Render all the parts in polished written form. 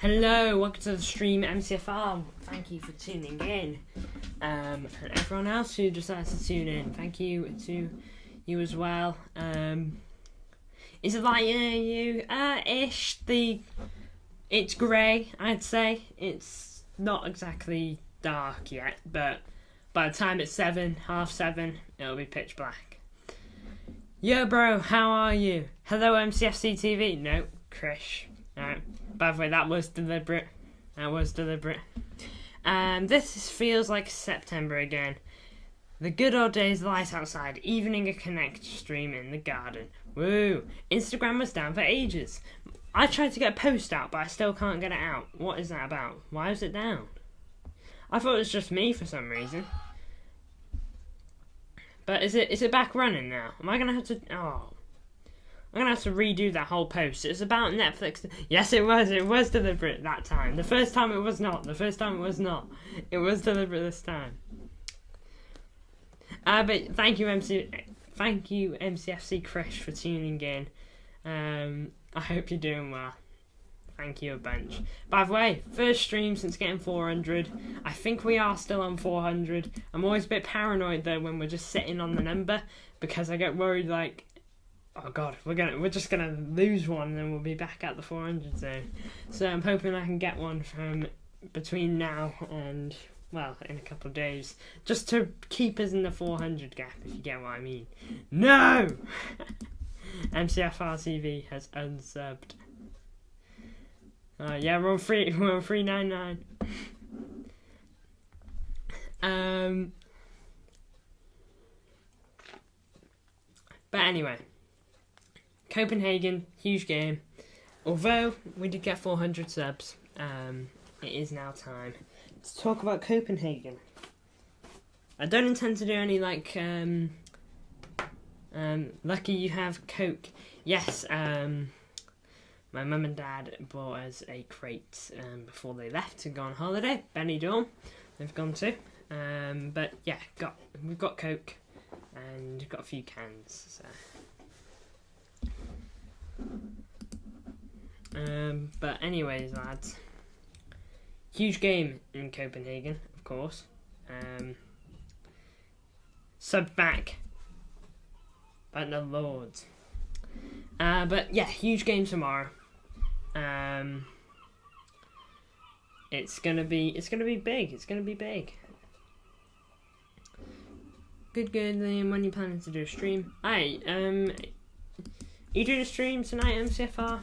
Hello, welcome to the stream, MCFR. Thank you for tuning in. And everyone else who decided to tune in, thank you to you as well. Is it like you? Ish. It's grey, I'd say. It's not exactly dark yet, but by the time it's 7:30, it'll be pitch black. Yo, bro, how are you? Hello, MCFC TV. No, Krish. Alright. By the way, that was deliberate. This feels like September again. The good old days, light outside, evening a Connect stream in the garden. Woo! Instagram was down for ages. I tried to get a post out, but I still can't get it out. What is that about? Why is it down? I thought it was just me for some reason. But is it back running now? Am I gonna have to... Oh... I'm going to have to redo that whole post. It's about Netflix. Yes, it was. It was deliberate that time. The first time it was not. It was deliberate this time. But thank you, MCFC Krish, for tuning in. I hope you're doing well. Thank you a bunch. By the way, first stream since getting 400. I think we are still on 400. I'm always a bit paranoid, though, when we're just sitting on the number, because I get worried, like... Oh god, we're just gonna lose one and then we'll be back at the 400 zone. So I'm hoping I can get one from between now and, well, in a couple of days, just to keep us in the 400 gap, if you get what I mean. No! MCFR TV has unsubbed. Yeah, we're on 399. But anyway. Copenhagen, huge game. Although we did get 400 subs, it is now time to talk about Copenhagen. I don't intend to do any like lucky you have Coke. Yes, my mum and dad bought us a crate before they left to go on holiday. Benidorm, they've gone to. But yeah, we've got Coke and got a few cans. So. But anyways, lads, huge game in Copenhagen, of course. Sub back by the Lords. But yeah, huge game tomorrow. It's gonna be big. It's gonna be big. Good. Then when you planning to do a stream? You doing a stream tonight, MCFR?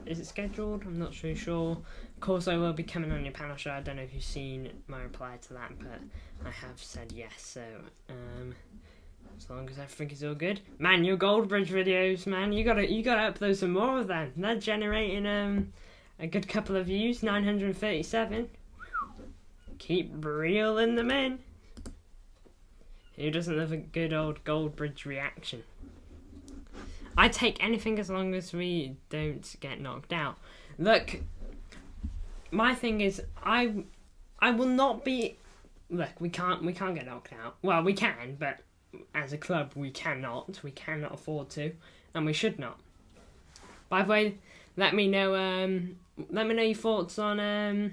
Is it scheduled? I'm not really sure. Of course, I will be coming on your panel show. I don't know if you've seen my reply to that, but I have said yes. So, as long as everything is all good, man, your Goldbridge videos, man, you gotta upload some more of them. They're generating a good couple of views, 937. Keep reeling them in. Who doesn't love a good old Goldbridge reaction? I take anything as long as we don't get knocked out. Look, my thing is, I will not be... Look, we can't get knocked out. Well, we can, but as a club, we cannot. We cannot afford to, and we should not. By the way, let me know your thoughts on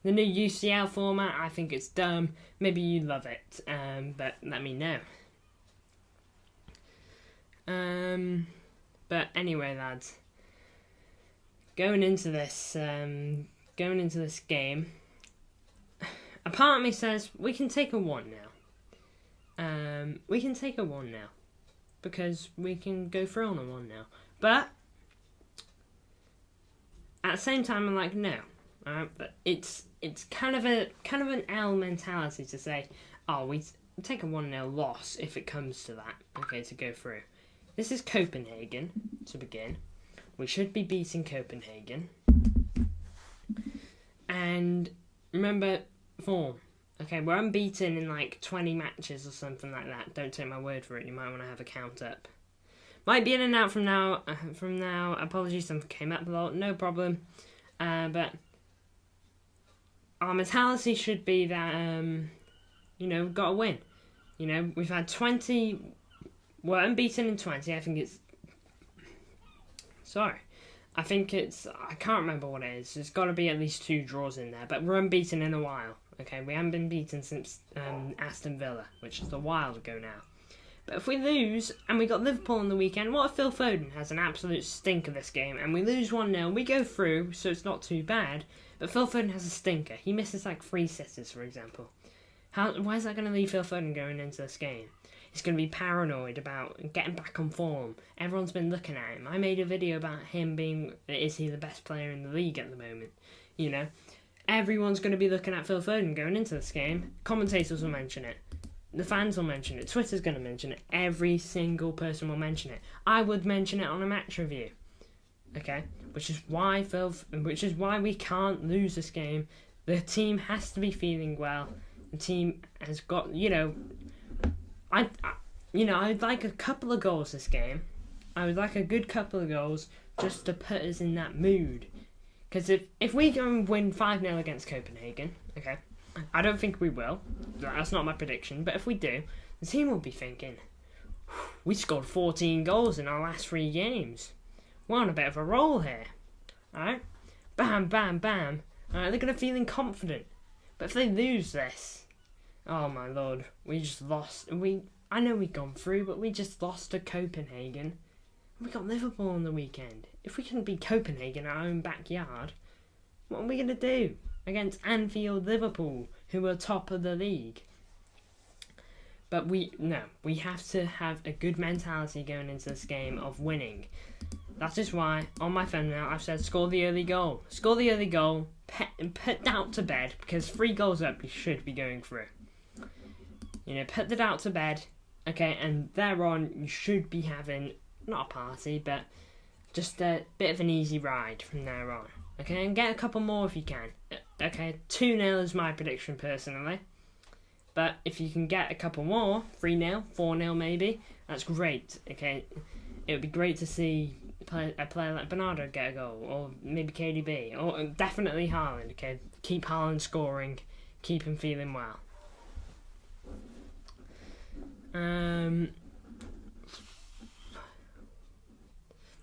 the new UCL format. I think it's dumb. Maybe you love it, but let me know. But anyway, lads, going into this game, a part of me says we can take a 1 now. We can take a 1 now because we can go through on a 1 now. But at the same time, I'm like, no. But it's kind of an L mentality to say, oh, we take a 1-0 loss if it comes to that. Okay, to go through. This is Copenhagen, to begin. We should be beating Copenhagen. And remember, form. Okay, we're unbeaten in like 20 matches or something like that. Don't take my word for it, you might want to have a count up. Might be in and out from now. Apologies, something came up a lot. No problem. But our mentality should be that we've got to win. We've had 20. We're unbeaten in 20. I think it's. Sorry. I can't remember what it is. There's got to be at least 2 draws in there. But we're unbeaten in a while. Okay, we haven't been beaten since Aston Villa, which is a while ago now. But if we lose, and we got Liverpool on the weekend, what if Phil Foden has an absolute stinker this game, and we lose 1-0, we go through, so it's not too bad, but Phil Foden has a stinker. He misses like 3 sitters, for example. Why is that going to leave Phil Foden going into this game? He's going to be paranoid about getting back on form. Everyone's been looking at him. I made a video about him is he the best player in the league at the moment? Everyone's going to be looking at Phil Foden going into this game. Commentators will mention it. The fans will mention it. Twitter's going to mention it. Every single person will mention it. I would mention it on a match review. Okay? Which is why we can't lose this game. The team has to be feeling well. The team has got, I'd like a couple of goals this game. I would like a good couple of goals just to put us in that mood. Because if we go and win 5-0 against Copenhagen, okay, I don't think we will. That's not my prediction. But if we do, the team will be thinking, we scored 14 goals in our last 3 games. We're on a bit of a roll here. Alright? Bam, bam, bam. Alright, they're going to feel confident. But if they lose this, oh my lord, we just lost. I know we've gone through, but we just lost to Copenhagen. We got Liverpool on the weekend. If we couldn't beat Copenhagen in our own backyard, what are we going to do against Anfield Liverpool, who are top of the league? But we have to have a good mentality going into this game of winning. That is why, on my thumbnail, I've said score the early goal. Score the early goal, put doubt to bed, because 3 goals up, you should be going through. Put the doubt to bed, okay, and thereon, you should be having, not a party, but just a bit of an easy ride from there on. Okay, and get a couple more if you can. Okay, 2-0 is my prediction personally. But if you can get a couple more, 3-0, 4-0 maybe, that's great. Okay, it would be great to see a player like Bernardo get a goal, or maybe KDB, or definitely Haaland. Okay, keep Haaland scoring, keep him feeling well.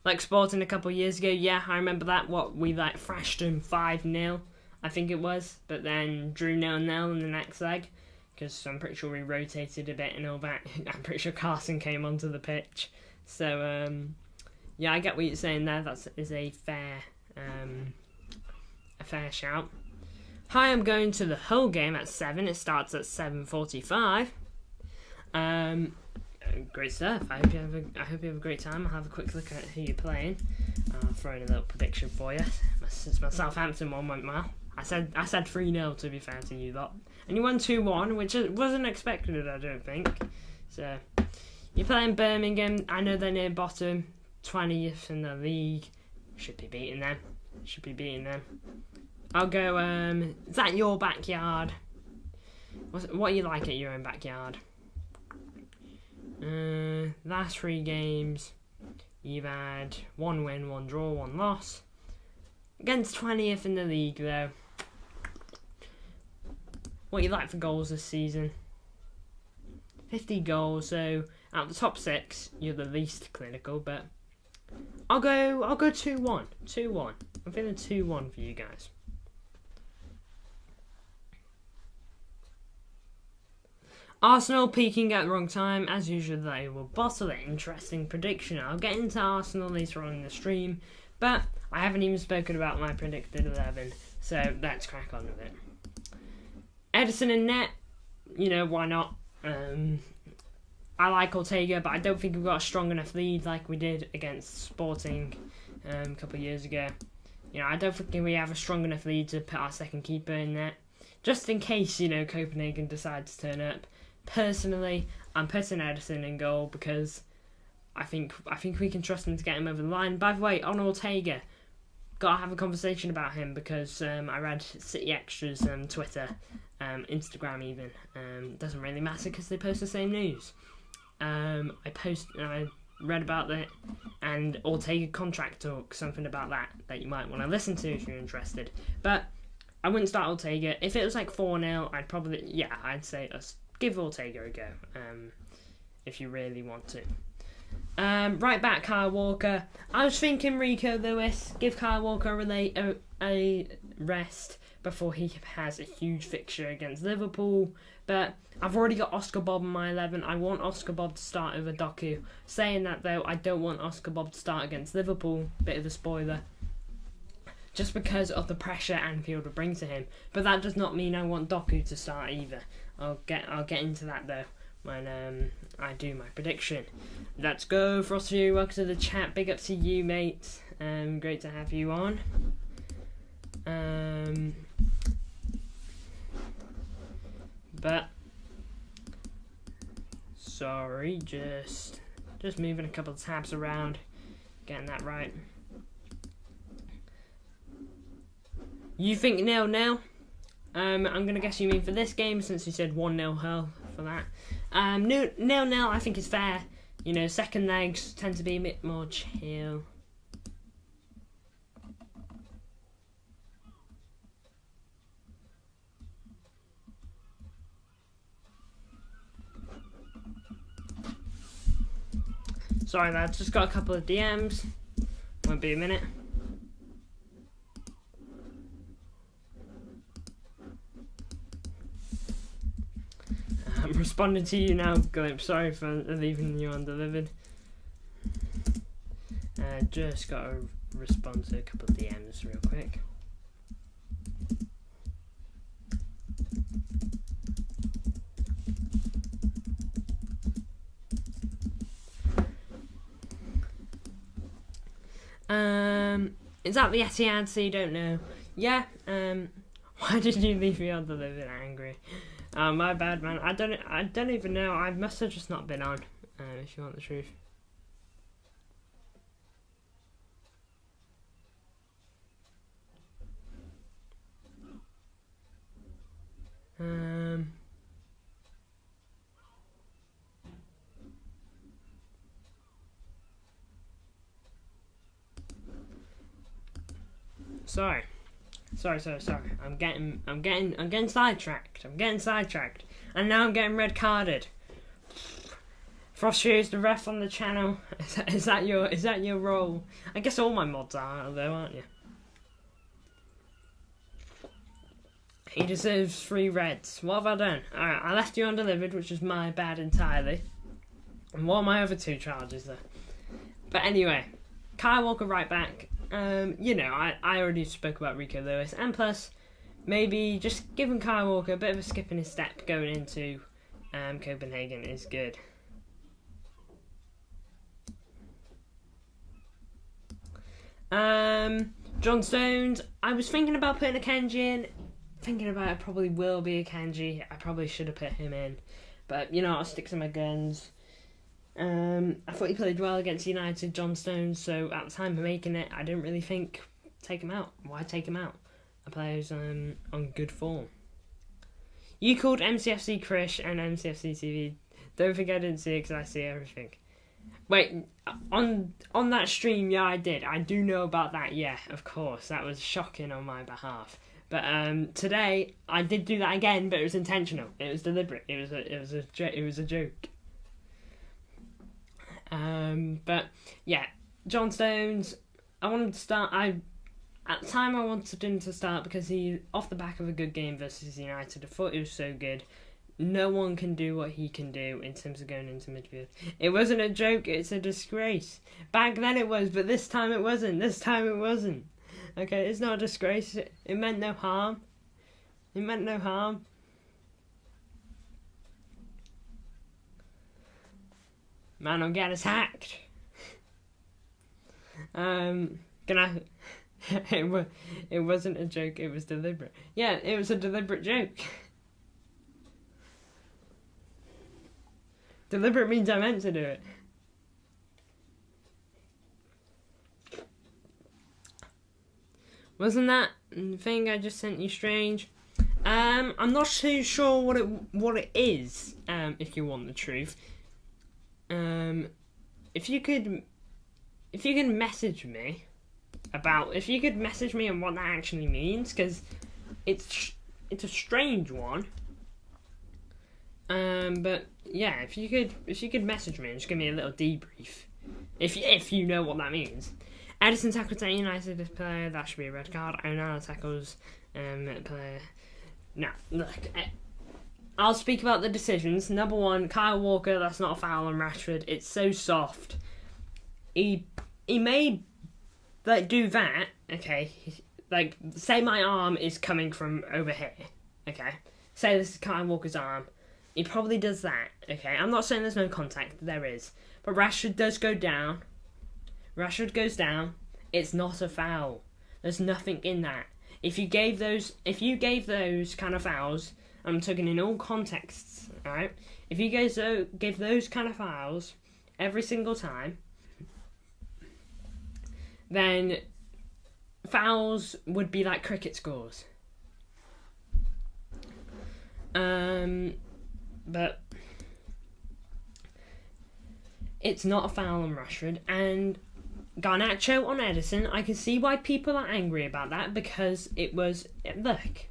Like Sporting a couple of years ago, yeah, I remember that. We thrashed them 5-0, I think it was, but then drew 0-0 in the next leg, because I'm pretty sure we rotated a bit and all that. I'm pretty sure Carson came onto the pitch. So, yeah, I get what you're saying there. That is a fair shout. Hi, I'm going to the Hull game at 7. It starts at 7:45. Great stuff. I hope you have a great time. I'll have a quick look at who you're playing. I'll throw in a little prediction for you. Since my Southampton one went well, I said 3-0 to be fair to you lot, and you won 2-1, which wasn't expected, I don't think. So you're playing Birmingham. I know they're near bottom, 20th in the league. Should be beating them. I'll go. Is that your backyard? What are you like at your own backyard? Last 3 games, you've had 1 win, 1 draw, 1 loss. Against 20th in the league, though. What you like for goals this season? 50 goals, so out of the top 6, you're the least clinical, but I'll go 2-1. 2-1. I'm feeling 2-1 for you guys. Arsenal peaking at the wrong time. As usual, they will bottle it. Interesting prediction. I'll get into Arsenal later on in the stream, but I haven't even spoken about my predicted 11, so let's crack on with it. Edison in net, why not? I like Ortega, but I don't think we've got a strong enough lead like we did against Sporting a couple of years ago. I don't think we have a strong enough lead to put our second keeper in net, just in case Copenhagen decides to turn up. Personally, I'm putting Edison in goal because I think we can trust him to get him over the line. By the way, on Ortega, gotta have a conversation about him because I read City Extra's Twitter, Instagram even. Doesn't really matter because they post the same news. I read about it, and Ortega contract talk, something about that you might want to listen to if you're interested. But I wouldn't start Ortega. If it was like 4-0, I'd say give Ortega a go, if you really want to. Right back, Kyle Walker. I was thinking Rico Lewis. Give Kyle Walker a rest before he has a huge fixture against Liverpool. But I've already got Oscar Bob in my 11. I want Oscar Bob to start over Doku. Saying that though, I don't want Oscar Bob to start against Liverpool. Bit of a spoiler. Just because of the pressure Anfield will bring to him. But that does not mean I want Doku to start either. I'll get into that though when I do my prediction. Let's go, Frosty. Welcome to the chat. Big up to you, mate. Great to have you on. But sorry, just moving a couple of tabs around, getting that right. You think 0-0? I'm gonna guess you mean for this game, since you said 1-0 Hull for that. 0-0 I think is fair. You know, second legs tend to be a bit more chill. Sorry lads, just got a couple of DMs. Won't be a minute. I'm responding to you now, Glimp. Sorry for leaving you undelivered. Just got to respond to a couple of DMs real quick. Is that the Etihad, so you don't know? Yeah, why did you leave me undelivered angry? My bad, man. I don't even know. I must have just not been on, if you want the truth. Sorry. I'm getting sidetracked. And now I'm getting red carded. Frosty is the ref on the channel. Is that your role? I guess all my mods are though, aren't you? He deserves 3 reds. What have I done? Alright, I left you undelivered, which is my bad entirely. And what are my other 2 charges though? But anyway, Kyle Walker right back. You know, I already spoke about Rico Lewis, and plus, maybe just giving Kyle Walker a bit of a skip in his step going into Copenhagen is good. John Stones, I was thinking about putting a Kenji in. Thinking about it probably will be a Kenji. I probably should have put him in. But, you know, I'll stick to my guns. I thought he played well against United, John Stones, so at the time of making it, I didn't really think, take him out. Why take him out? A player's on good form. You called MCFC Krish and MCFC TV. Don't think I didn't see it because I see everything. Wait, on that stream, yeah, I did. I do know about that, yeah, of course. That was shocking on my behalf. But today, I did do that again, but it was intentional. It was deliberate. It was a joke. But yeah, John Stones, I wanted to start. At the time I wanted him to start because he, off the back of a good game versus United, I thought he was so good. No one can do what he can do in terms of going into midfield. It wasn't a joke, it's a disgrace. Back then it was, but this time it wasn't. Okay, it's not a disgrace. It meant no harm. Man, I'm getting attacked. It wasn't a joke, it was deliberate. Yeah, it was a deliberate joke. Deliberate means I meant to do it. Wasn't that thing I just sent you strange? I'm not too sure what it is, if you want the truth. if you could message me on what that actually means, because it's a strange one. But yeah, if you could message me and just give me a little debrief, if you know what that means. Edison tackled a United player, that should be a red card. Onana tackles player. Now, look, I'll speak about the decisions. Number one, Kyle Walker, that's not a foul on Rashford. It's so soft. He may do that, okay? Say my arm is coming from over here, okay? Say this is Kyle Walker's arm. He probably does that, okay? I'm not saying there's no contact, there is. But Rashford does go down. Rashford goes down. It's not a foul. There's nothing in that. If you gave those kind of fouls, I'm talking in all contexts, alright? If you guys gave those kind of fouls every single time, then fouls would be like cricket scores. But it's not a foul on Rashford, and Garnacho on Edison, I can see why people are angry about that, because it was, look,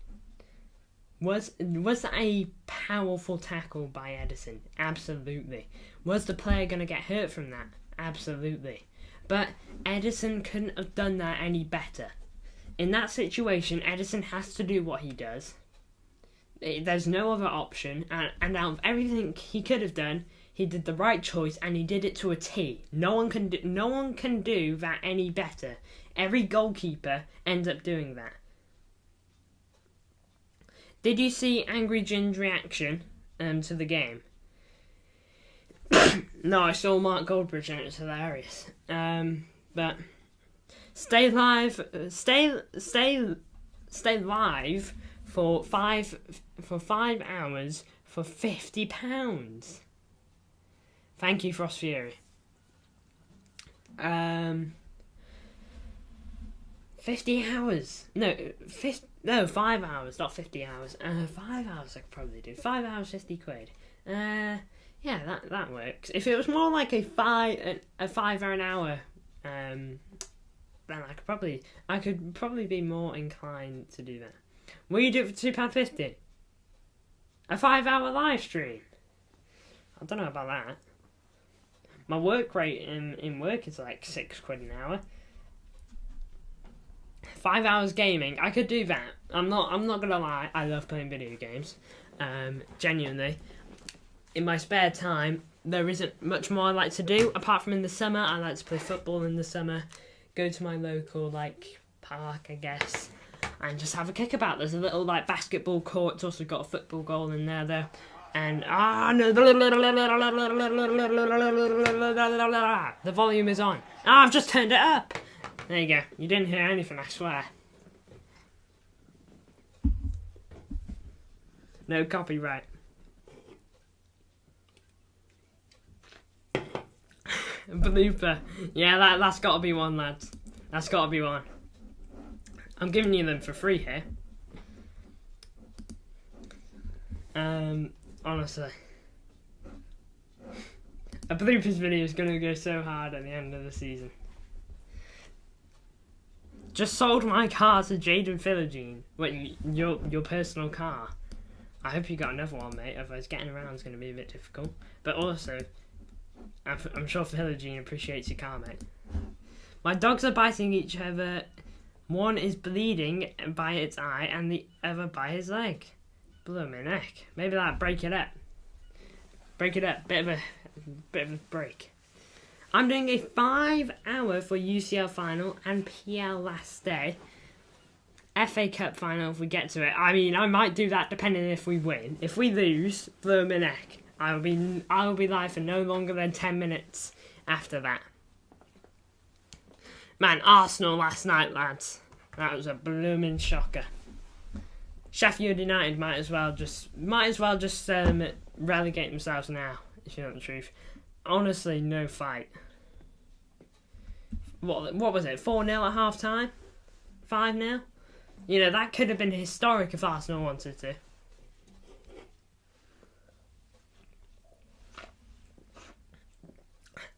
was that a powerful tackle by Edison? Absolutely. Was the player going to get hurt from that? Absolutely. But Edison couldn't have done that any better. In that situation, Edison has to do what he does. There's no other option, and out of everything he could have done, he did the right choice, and he did it to a T. No one can do that any better. Every goalkeeper ends up doing that. Did you see Angry Jin's reaction to the game? No, I saw Mark Goldbridge and it was hilarious. But stay live for 5 hours for £50. Thank you, Frost Fury. 50 hours. No, 5 hours, not 50 hours. 5 hours I could probably do. 5 hours, 50 quid. Yeah, that works. If it was more like a 5 hour an hour, then I could probably be more inclined to do that. Will you do it for £2.50? A 5 hour live stream? I don't know about that. My work rate in work is like £6 an hour. 5 hours gaming, I could do that. I'm not gonna lie, I love playing video games. Genuinely. In my spare time, there isn't much more I like to do, apart from in the summer. I like to play football in the summer, go to my local park, I guess, and just have a kick about. There's a little basketball court. It's also got a football goal in there though. And no, the volume is on. I've just turned it up. There you go. You didn't hear anything, I swear. No copyright. Blooper. Yeah, that's got to be one, lads. That's got to be one. I'm giving you them for free here. Honestly. A bloopers video is going to go so hard at the end of the season. Just sold my car to Jaden Philogene. Wait, your personal car. I hope you got another one, mate. Otherwise, getting around is going to be a bit difficult. But also, I'm sure Philogene appreciates your car, mate. My dogs are biting each other. One is bleeding by its eye, and the other by his leg. Blooming heck. Maybe break it up. Break it up. Bit of a break. I'm doing a 5 hour for UCL final and PL last day. FA Cup final if we get to it. I mean, I might do that depending if we win. If we lose, blooming heck, I will be live for no longer than 10 minutes after that. Man, Arsenal last night, lads. That was a blooming shocker. Sheffield United might as well just relegate themselves now, if you know the truth. Honestly, no fight. What was it? 4-0 at half time? 5-0? You know, that could have been historic if Arsenal wanted to.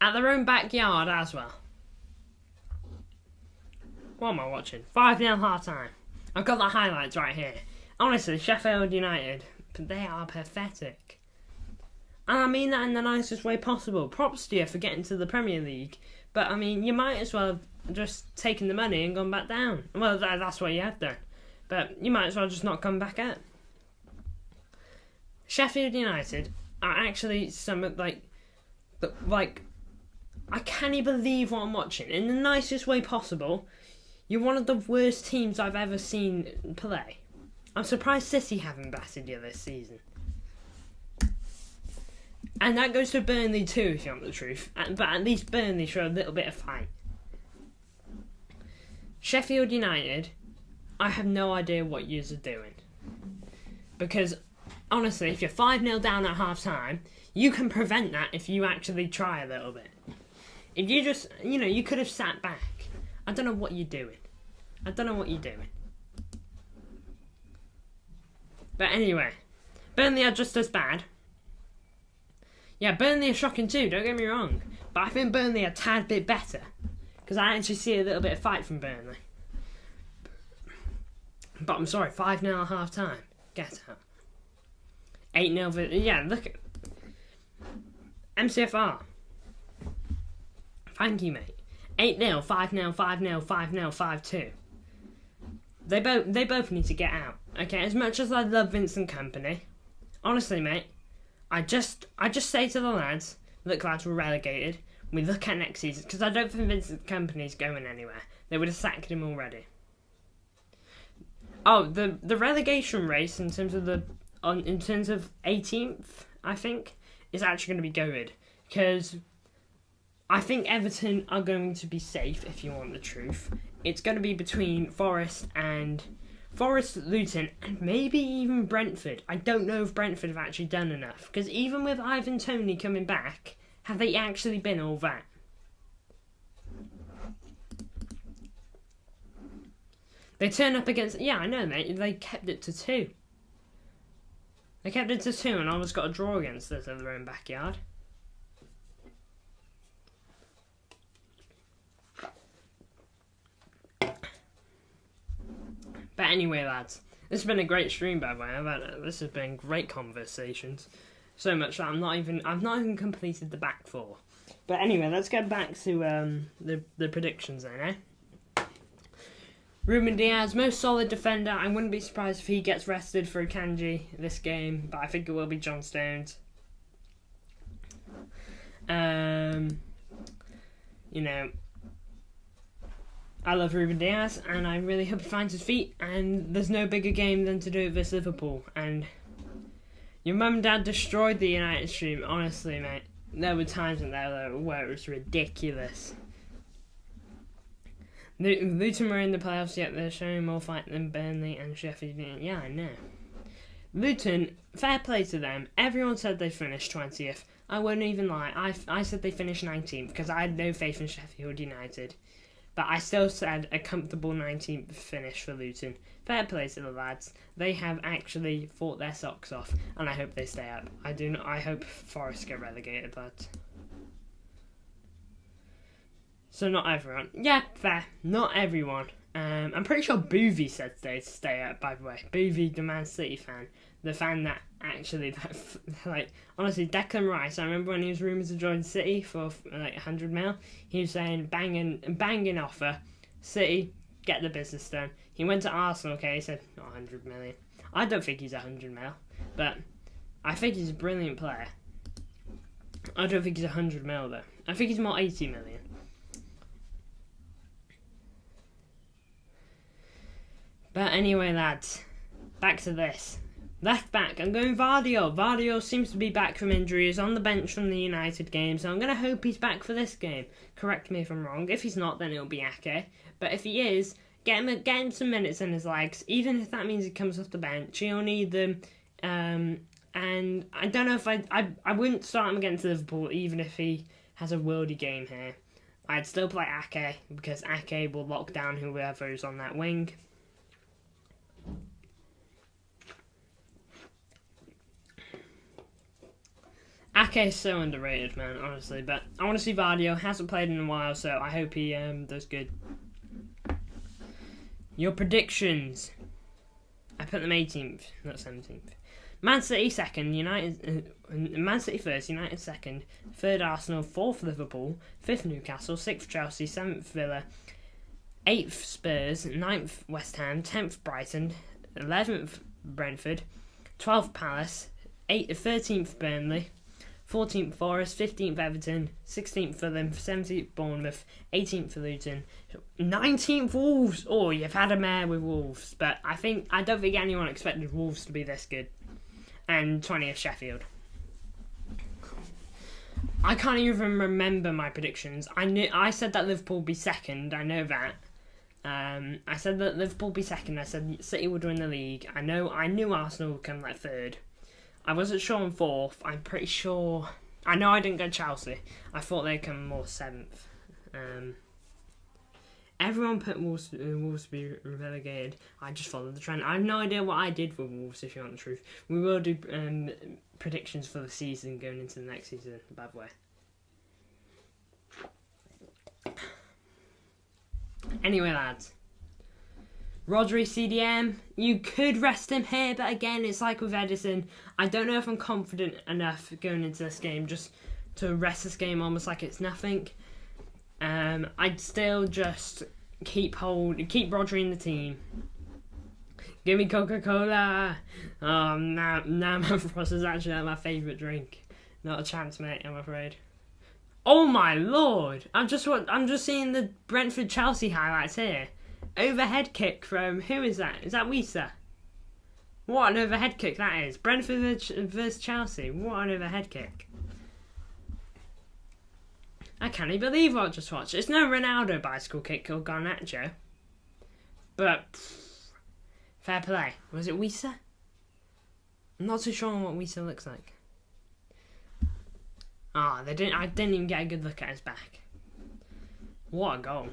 At their own backyard as well. What am I watching? 5-0 half time. I've got the highlights right here. Honestly, Sheffield United, they are pathetic. And I mean that in the nicest way possible. Props to you for getting to the Premier League. But, I mean, you might as well have just taken the money and gone back down. Well, that's what you have done. But you might as well just not come back up. Sheffield United are actually some, like, I can't believe what I'm watching. In the nicest way possible, you're one of the worst teams I've ever seen play. I'm surprised City haven't battered you this season. And that goes to Burnley too, if you want the truth. But at least Burnley show a little bit of fight. Sheffield United, I have no idea what yous are doing. Because, honestly, if you're 5-0 down at half-time, you can prevent that if you actually try a little bit. If you just, you could have sat back. I don't know what you're doing. But anyway, Burnley are just as bad. Yeah, Burnley are shocking too, don't get me wrong. But I think Burnley are a tad bit better. Because I actually see a little bit of fight from Burnley. But I'm sorry, 5-0 at half time. Get out. 8-0. Yeah, look at MCFR. Thank you, mate. 8-0, 5-0, 5-0, 5-0, 5-2. They both need to get out. Okay, as much as I love Vincent Kompany, honestly, mate, I just say to the lads, look, lads, we're relegated. We look at next season because I don't think Vincent Kompany's going anywhere. They would have sacked him already. Oh, the relegation race in terms of 18th, I think, is actually going to be good because I think Everton are going to be safe. If you want the truth, it's going to be between Forest, Luton, and maybe even Brentford. I don't know if Brentford have actually done enough because even with Ivan Toney coming back, have they actually been all that? They turn up against... Yeah, I know, mate. They kept it to 2. They kept it to 2 and almost got a draw against us in their own backyard. But anyway, lads. This has been a great stream, by the way. This has been great conversations. So much that I've not even completed the back 4. But anyway, let's get back to the predictions then, eh? Ruben Diaz, most solid defender. I wouldn't be surprised if he gets rested for Akanji this game, but I think it will be John Stones. I love Ruben Diaz, and I really hope he finds his feet, and there's no bigger game than to do it with Liverpool. And your mum and dad destroyed the United stream, honestly, mate. There were times in there where it was ridiculous. Luton were in the playoffs, yet they're showing more fight than Burnley and Sheffield United. Yeah, I know. Luton, fair play to them. Everyone said they finished 20th. I won't even lie. I said they finished 19th because I had no faith in Sheffield United. But I still said a comfortable 19th finish for Luton. Fair play to the lads. They have actually fought their socks off, and I hope they stay up. I hope Forest get relegated, lads. So not everyone. Yeah, fair. Not everyone. I'm pretty sure Boovie said they stay up, by the way. Boovie, the Man City fan. The fan that actually, honestly, Declan Rice, I remember when he was rumoured to join City for, 100 mil, he was saying, banging offer, City, get the business done. He went to Arsenal, okay, he said, 100 million. I don't think he's 100 mil, but I think he's a brilliant player. I don't think he's 100 mil, though. I think he's more 80 million. But anyway, lads, back to this. Left back, I'm going Vardio. Vardio seems to be back from injury. He's on the bench from the United game, so I'm going to hope he's back for this game. Correct me if I'm wrong. If he's not, then it'll be Ake. But if he is, get him some minutes in his legs, even if that means he comes off the bench. He'll need them. And I don't know if I wouldn't start him against Liverpool, even if he has a worldy game here. I'd still play Ake, because Ake will lock down whoever is on that wing. Ake Ake's so underrated, man, honestly. But I want to see Vardio. Hasn't played in a while, so I hope he does good. Your predictions. I put them 18th, not 17th. Man City second, Man City first, United second, third Arsenal, fourth Liverpool, fifth Newcastle, sixth Chelsea, seventh Villa, eighth Spurs, ninth West Ham, 10th Brighton, 11th Brentford, 12th Palace, 13th Burnley, 14th Forest, 15th Everton, 16th Fulham, 17th Bournemouth, 18th Luton, 19th Wolves. Oh, you've had a mare with Wolves, but I don't think anyone expected Wolves to be this good. And 20th Sheffield. I can't even remember my predictions. I said that Liverpool would be second. I know that. I said that Liverpool would be second. I said City would win the league. I knew Arsenal would come like third. I wasn't sure on fourth. I'm pretty sure. I know I didn't go Chelsea. I thought they'd come more seventh. Everyone put Wolves to be relegated. I just followed the trend. I have no idea what I did with Wolves, if you want the truth. We will do predictions for the season going into the next season, by the way. Anyway, lads. Rodri CDM, you could rest him here, but again, it's like with Edison. I don't know if I'm confident enough going into this game just to rest this game almost like it's nothing. I'd still just keep Rodri in the team. Give me Coca-Cola. Now Frost is actually my favourite drink. Not a chance, mate, I'm afraid. Oh my lord! I'm just seeing the Brentford Chelsea highlights here. Overhead kick from, who is that? Is that Wisa? What an overhead kick that is. Brentford versus Chelsea. What an overhead kick. I can't even believe what I just watched. It's no Ronaldo bicycle kick or Garnacho. But, fair play. Was it Wisa? I'm not too sure on what Wisa looks like. I didn't even get a good look at his back. What a goal.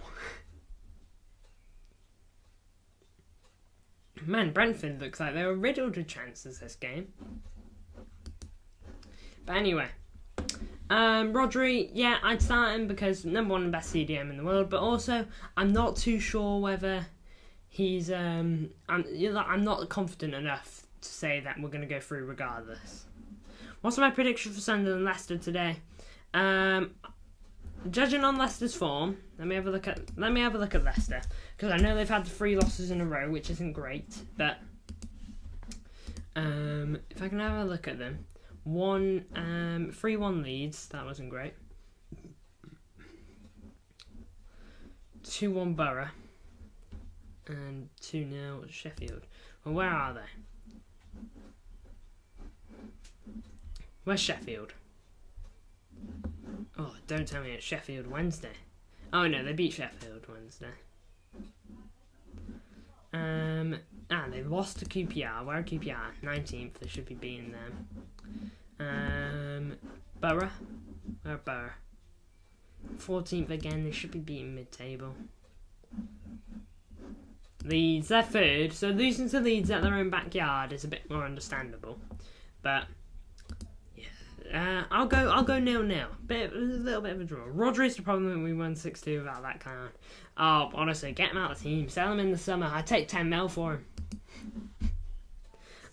Man, Brentford looks like they were riddled with chances this game. But anyway. Rodri, yeah, I'd start him because number one, the best CDM in the world, but also I'm not too sure whether he's I'm not confident enough to say that we're going to go through regardless. What's my prediction for Sunderland and Leicester today? Judging on Leicester's form, let me have a look at Leicester, because I know they've had 3 losses in a row, which isn't great, but if I can have a look at them. 3-1 Leeds, that wasn't great. 2-1 Borough. And 2-0 Sheffield. Well, where are they? Where's Sheffield? Oh, don't tell me it's Sheffield Wednesday. Oh no, they beat Sheffield Wednesday. They lost to QPR. Where are QPR? 19th, they should be beating them. Borough? Where are Borough? 14th again, they should be beating mid-table. Leeds, they're third, so losing to Leeds at their own backyard is a bit more understandable. But yeah, I'll go 0-0. A little bit of a draw. Rodri's the problem when we won 6-2 without that clown. Oh, honestly, get him out of the team. Sell him in the summer. I'd take 10 mil for him.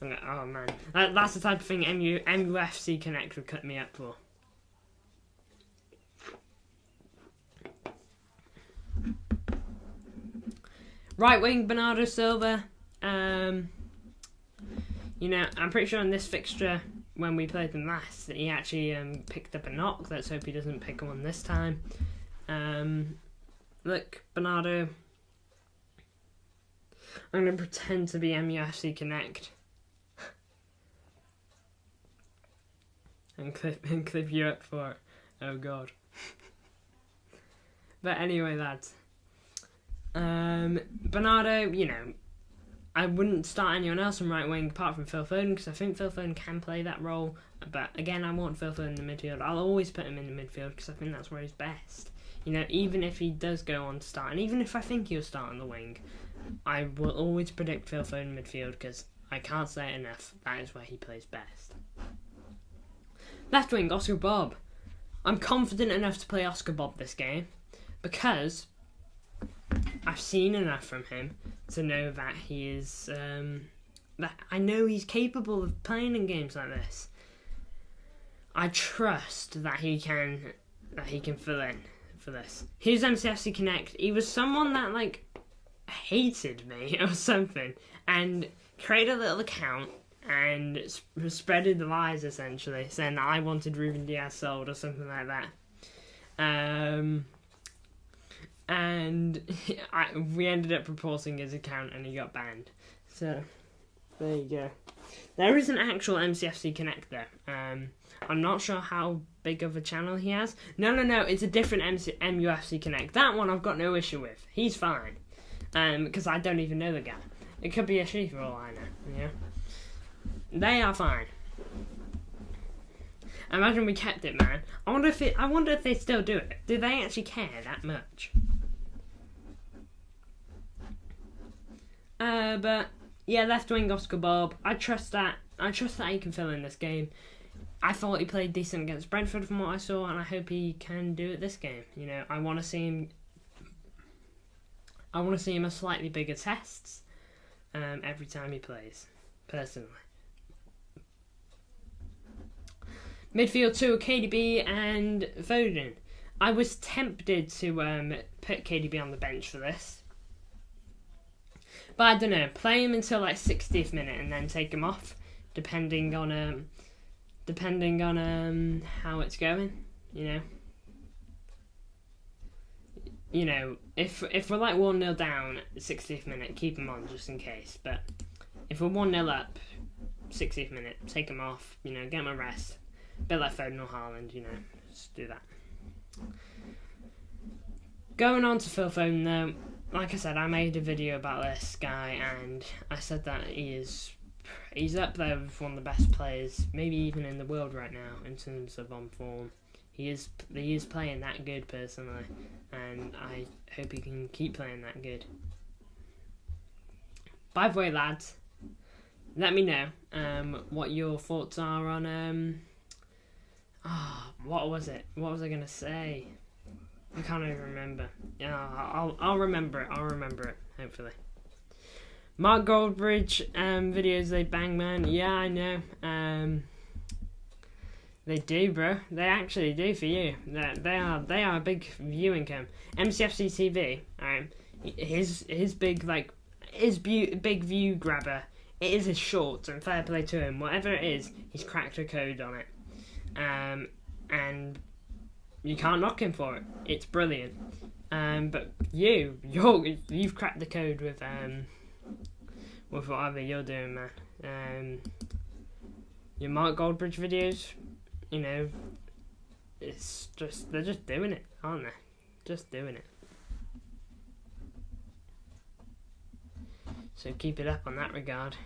Oh man, that's the type of thing MUFC Connect would cut me up for. Right wing Bernardo Silva. I'm pretty sure in this fixture when we played them last that he actually picked up a knock. Let's hope he doesn't pick one this time. Look, Bernardo. I'm going to pretend to be MUFC Connect. and clip you up for it. Oh god. But anyway, lads. Bernardo, I wouldn't start anyone else from right wing apart from Phil Foden because I think Phil Foden can play that role. But again, I want Phil Foden in the midfield. I'll always put him in the midfield because I think that's where he's best. Even if he does go on to start, and even if I think he'll start on the wing, I will always predict Phil Foden midfield because I can't say it enough. That is where he plays best. Left wing, Oscar Bob. I'm confident enough to play Oscar Bob this game because I've seen enough from him to know that he is. That I know he's capable of playing in games like this. I trust that he can fill in for this. Here's MCFC Connect. He was someone that like hated me or something and created a little account and spreaded the lies essentially, saying that I wanted Ruben Diaz sold or something like that. And we ended up reporting his account and he got banned. So there you go. There is an actual MCFC Connect though. I'm not sure how big of a channel he has. No, it's a different MUFC Connect. That one I've got no issue with. He's fine. Because I don't even know the guy. It could be a she for all I know. Yeah. They are fine. Imagine we kept it, man. I wonder if they still do it. Do they actually care that much? But yeah, left wing Oscar Bob. I trust that he can fill in this game. I thought he played decent against Brentford from what I saw, and I hope he can do it this game. You know, I want to see him a slightly bigger tests every time he plays, personally. Midfield 2, KDB and Foden. I was tempted to put KDB on the bench for this. But I don't know, play him until like 60th minute and then take him off, depending on how it's going, you know. If we're like 1-0 down at 60th minute, keep him on just in case. But if we're 1-0 up, 60th minute, take him off, you know, get him a rest. A bit like Foden or Haaland, you know, just do that. Going on to Phil Foden though, like I said, I made a video about this guy and I said that he's up there with one of the best players, maybe even in the world right now in terms of on form. He is playing that good personally, and I hope he can keep playing that good. By the way, lads, let me know what your thoughts are on what was it? What was I gonna say? I can't even remember. Yeah, I'll remember it. Hopefully. Mark Goldbridge videos, they bang, man. Yeah, I know. They do, bro. They actually do for you. They are a big view income. MCFC TV, alright. His big big view grabber. It is his shorts, and fair play to him. Whatever it is, he's cracked a code on it. And you can't knock him for it. It's brilliant. But you've cracked the code with whatever you're doing, man. Your Mark Goldbridge videos, you know, they're just doing it, aren't they? Just doing it. So keep it up on that regard.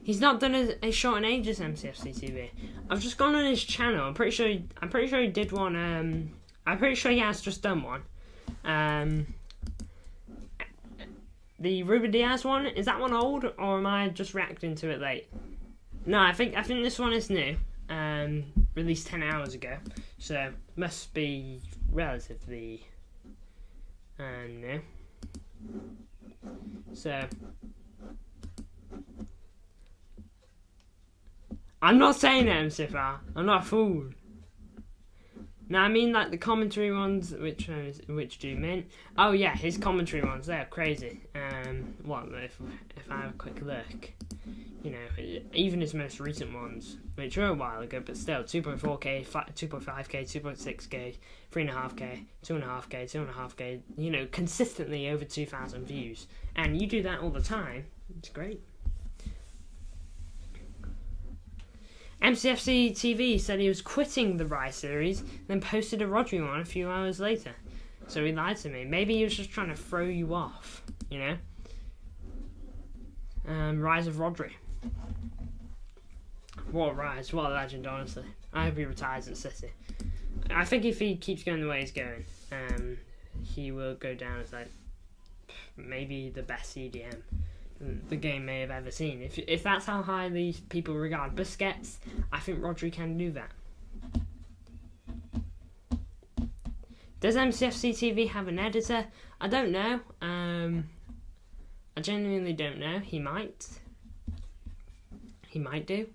He's not done a short in ages, MCFC TV. I've just gone on his channel. I'm pretty sure he did one. I'm pretty sure he has just done one. The Ruben Diaz one, is that one old, or am I just reacting to it late? No, I think this one is new. Released 10 hours ago, so must be relatively new. So I'm not saying it, MCFR. I'm not a fool. No, I mean like the commentary ones. Which do you mean? Oh yeah, his commentary ones. They're crazy. What if I have a quick look? You know, even his most recent ones, which were a while ago, but still 2.4K, 2.5K, 2.6K, 3.5K, 2.5K, 2.5K. You know, consistently over 2,000 views, and you do that all the time. It's great. MCFC TV said he was quitting the Rise series, then posted a Rodri one a few hours later. So he lied to me. Maybe he was just trying to throw you off, you know? Rise of Rodri. What a rise, what a legend, honestly. I hope he retires at City. I think if he keeps going the way he's going, he will go down as like maybe the best CDM. the game may have ever seen. If that's how high these people regard Busquets, I think Rodri can do that. Does MCFC TV have an editor? I don't know. I genuinely don't know. He might. He might do.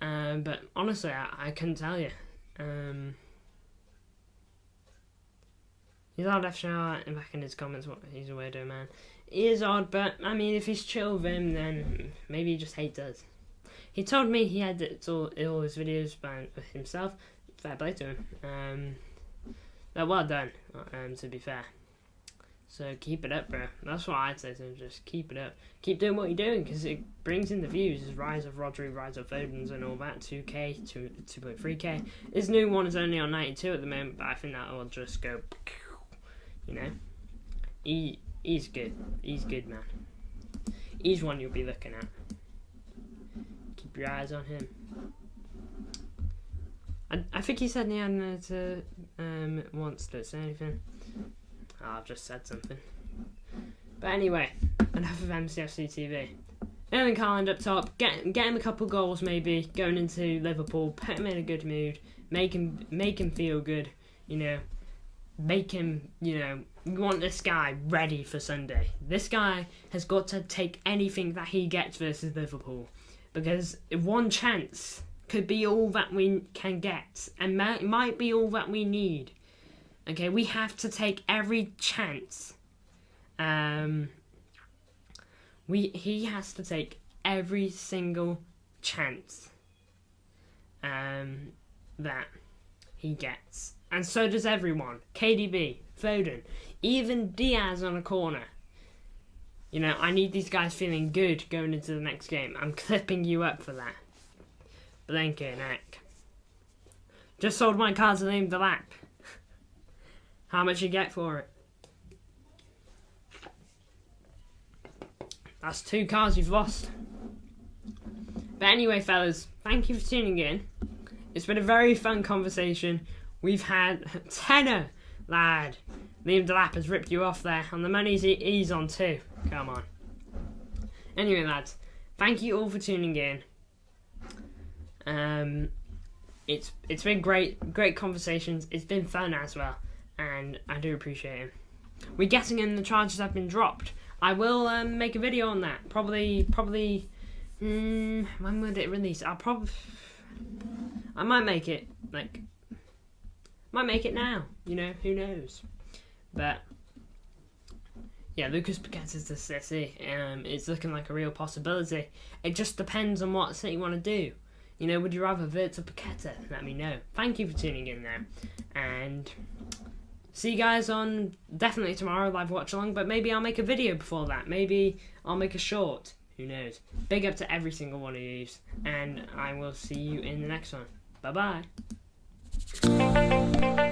But honestly, I couldn't tell you. He's odd after back in his comments. He's a weirdo, man. He is odd, but I mean, if he's chill with him, then maybe he just hates us. He told me he edits all his videos by himself. Fair play to him. Well done, to be fair. So keep it up, bro. That's what I'd say to him. Just keep it up. Keep doing what you're doing, because it brings in the views. His Rise of Rodri, Rise of Fodens and all that. 2K, 2.3K. His new one is only on 92 at the moment, but I think that will just go... You know? He's good. He's good, man. He's one you'll be looking at. Keep your eyes on him. I think he said he hadn't wants to say anything. Oh, I've just said something. But anyway, enough of MCFC TV. Erling Haaland up top, get him a couple goals maybe, going into Liverpool, put him in a good mood, make him feel good, you know. Make him, you know, we want this guy ready for Sunday. This guy has got to take anything that he gets versus Liverpool, because one chance could be all that we can get, and might be all that we need. Okay, we have to take every chance. He has to take every single chance that he gets. And so does everyone. KDB, Foden, even Diaz on a corner. You know, I need these guys feeling good going into the next game. I'm clipping you up for that. Blinking heck. Just sold my car to Liam Delap. How much you get for it? That's 2 cars you've lost. But anyway, fellas, thank you for tuning in. It's been a very fun conversation. We've had tenner, lad. Liam Delap has ripped you off there. On the money's he's on too. Come on. Anyway, lads, thank you all for tuning in. It's been great conversations. It's been fun as well, and I do appreciate it. We're getting in the charges have been dropped. I will make a video on that. Probably. When would it release? I might make it now. You know, who knows? But yeah, Lucas Paqueta's to City. It's looking like a real possibility. It just depends on what City want to do. You know, would you rather Vert or Paqueta? Let me know. Thank you for tuning in there. And see you guys on definitely tomorrow live watch along, but maybe I'll make a video before that. Maybe I'll make a short. Who knows? Big up to every single one of you, and I will see you in the next one. Bye bye.